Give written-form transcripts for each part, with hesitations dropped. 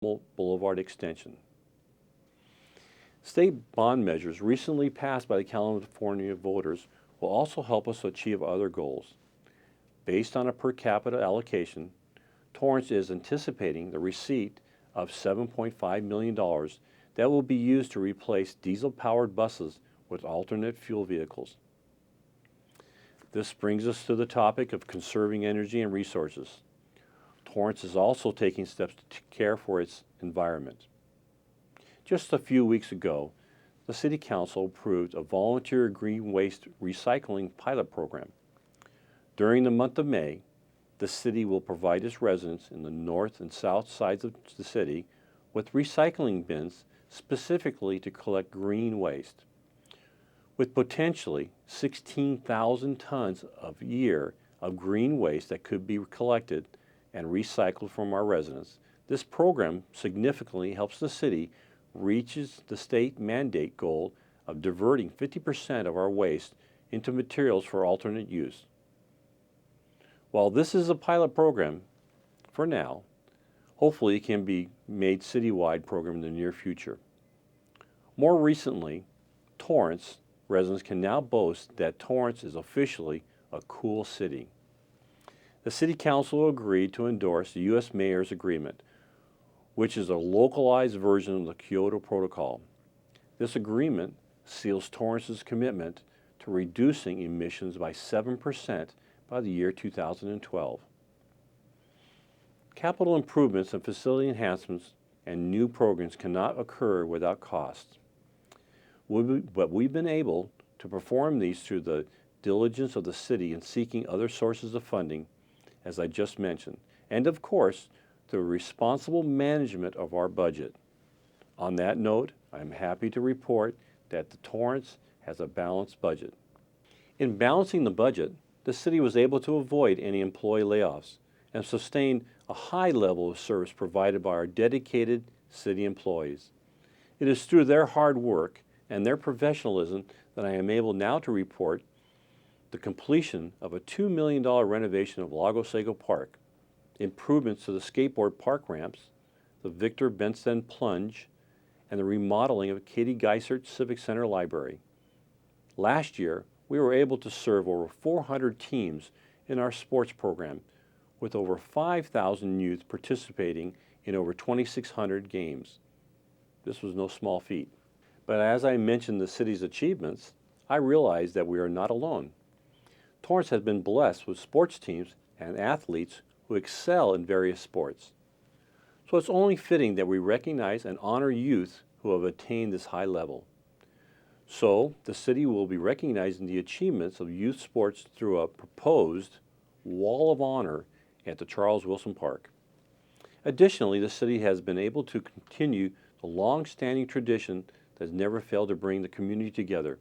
Boulevard extension. State bond measures recently passed by the California voters will also help us achieve other goals. Based on a per capita allocation, Torrance is anticipating the receipt of $7.5 million that will be used to replace diesel-powered buses with alternate fuel vehicles. This brings us to the topic of conserving energy and resources. Torrance is also taking steps to care for its environment. Just a few weeks ago, the City Council approved a volunteer green waste recycling pilot program. During the month of May, the city will provide its residents in the north and south sides of the city with recycling bins specifically to collect green waste. With potentially 16,000 tons a year of green waste that could be collected and recycled from our residents, this program significantly helps the city reaches the state mandate goal of diverting 50% of our waste into materials for alternate use. While this is a pilot program, for now, hopefully it can be made citywide program in the near future. More recently, Torrance residents can now boast that Torrance is officially a cool city. The City Council agreed to endorse the U.S. Mayor's Agreement, which is a localized version of the Kyoto Protocol. This agreement seals Torrance's commitment to reducing emissions by 7% by the year 2012. Capital improvements and facility enhancements and new programs cannot occur without cost. But we've been able to perform these through the diligence of the city in seeking other sources of funding, as I just mentioned, and of course, the responsible management of our budget. On that note, I'm happy to report that the Torrance has a balanced budget. In balancing the budget, the city was able to avoid any employee layoffs and sustain a high level of service provided by our dedicated city employees. It is through their hard work and their professionalism that I am able now to report the completion of a $2 million renovation of Lago Seco Park, improvements to the skateboard park ramps, the Victor Benstead Plunge, and the remodeling of Katie Geisert Civic Center Library. Last year, we were able to serve over 400 teams in our sports program, with over 5,000 youth participating in over 2,600 games. This was no small feat. But as I mentioned the city's achievements, I realized that we are not alone. Torrance has been blessed with sports teams and athletes who excel in various sports. So it's only fitting that we recognize and honor youth who have attained this high level. So the city will be recognizing the achievements of youth sports through a proposed Wall of Honor at the Charles Wilson Park. Additionally, the city has been able to continue the long-standing tradition that has never failed to bring the community together.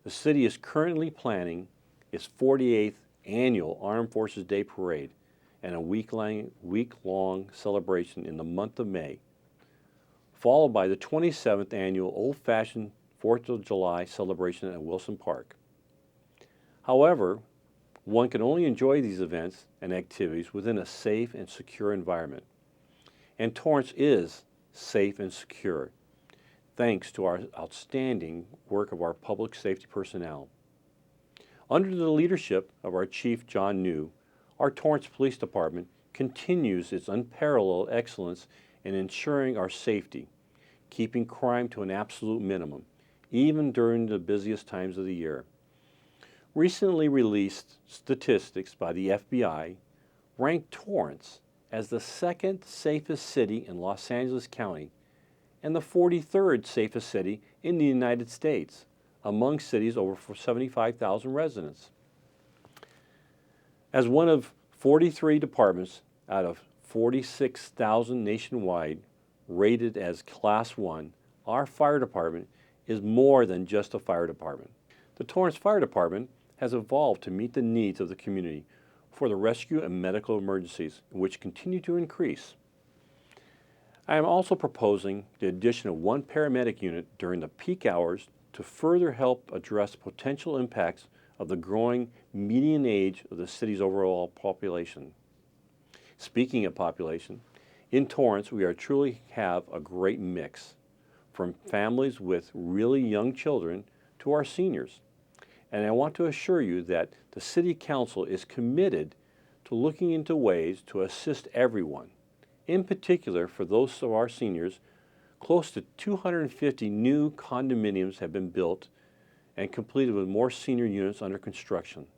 The city is currently planning its 48th annual Armed Forces Day Parade and a week-long celebration in the month of May, followed by the 27th annual old-fashioned 4th of July celebration at Wilson Park. However, one can only enjoy these events and activities within a safe and secure environment. And Torrance is safe and secure, thanks to our outstanding work of our public safety personnel. Under the leadership of our Chief John New, our Torrance Police Department continues its unparalleled excellence in ensuring our safety, keeping crime to an absolute minimum, even during the busiest times of the year. Recently released statistics by the FBI ranked Torrance as the second safest city in Los Angeles County and the 43rd safest city in the United States, among cities over 75,000 residents. As one of 43 departments out of 46,000 nationwide rated as Class 1, our fire department is more than just a fire department. The Torrance Fire Department has evolved to meet the needs of the community for the rescue and medical emergencies, which continue to increase. I am also proposing the addition of one paramedic unit during the peak hours to further help address potential impacts of the growing median age of the city's overall population. Speaking of population, In Torrance, we are truly have a great mix, from families with really young children to our seniors. And I want to assure you that the City Council is committed to looking into ways to assist everyone. In particular, for those of our seniors, close to 250 new condominiums have been built and completed with more senior units under construction.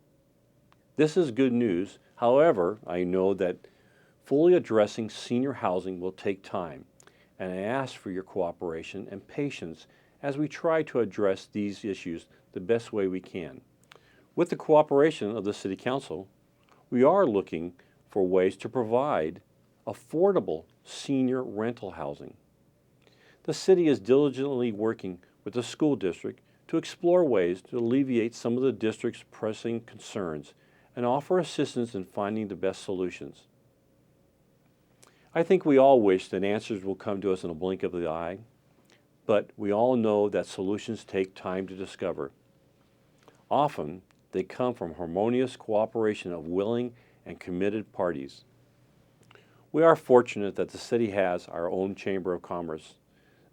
This is good news. However, I know that fully addressing senior housing will take time, and I ask for your cooperation and patience as we try to address these issues the best way we can. With the cooperation of the City Council, we are looking for ways to provide affordable senior rental housing. The city is diligently working with the school district to explore ways to alleviate some of the district's pressing concerns and offer assistance in finding the best solutions. I think we all wish that answers will come to us in a blink of the eye, but we all know that solutions take time to discover. Often, they come from harmonious cooperation of willing and committed parties. We are fortunate that the city has our own Chamber of Commerce,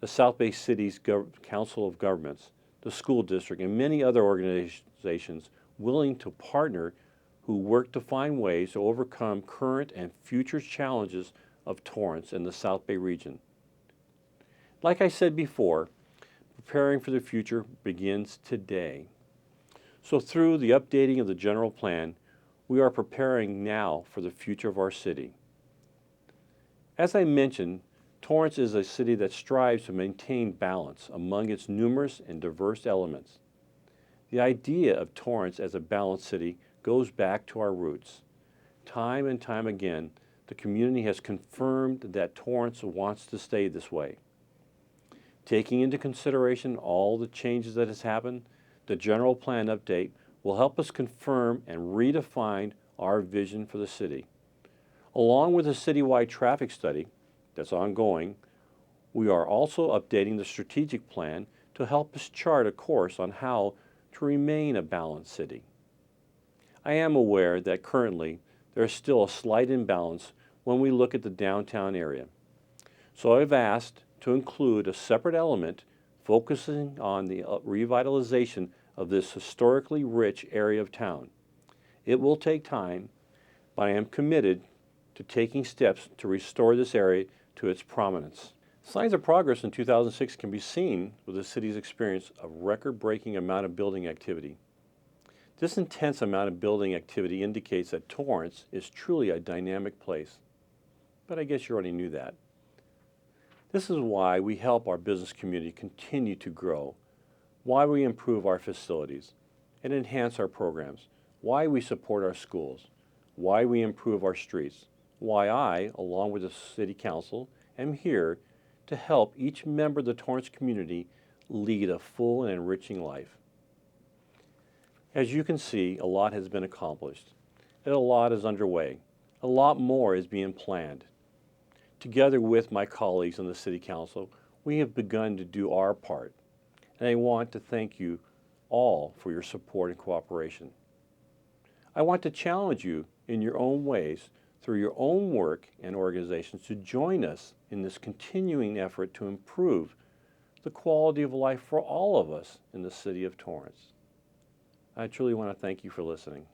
the South Bay City's Council of Governments, the school district, and many other organizations willing to partner who work to find ways to overcome current and future challenges of Torrance and the South Bay region. Like I said before, preparing for the future begins today. So through the updating of the general plan, we are preparing now for the future of our city. As I mentioned, Torrance is a city that strives to maintain balance among its numerous and diverse elements. The idea of Torrance as a balanced city goes back to our roots. Time and time again, the community has confirmed that Torrance wants to stay this way. Taking into consideration all the changes that has happened, the general plan update will help us confirm and redefine our vision for the city. Along with a citywide traffic study that's ongoing, we are also updating the strategic plan to help us chart a course on how to remain a balanced city. I am aware that currently there is still a slight imbalance when we look at the downtown area. So I've asked to include a separate element focusing on the revitalization of this historically rich area of town. It will take time, but I am committed to taking steps to restore this area to its prominence. Signs of progress in 2006 can be seen with the city's experience of record-breaking amount of building activity. This intense amount of building activity indicates that Torrance is truly a dynamic place. But I guess you already knew that. This is why we help our business community continue to grow, why we improve our facilities and enhance our programs, why we support our schools, why we improve our streets, why I, along with the City Council, am here to help each member of the Torrance community lead a full and enriching life. As you can see, a lot has been accomplished, and a lot is underway. A lot more is being planned. Together with my colleagues on the City Council, we have begun to do our part, and I want to thank you all for your support and cooperation. I want to challenge you in your own ways through your own work and organizations to join us in this continuing effort to improve the quality of life for all of us in the city of Torrance. I truly want to thank you for listening.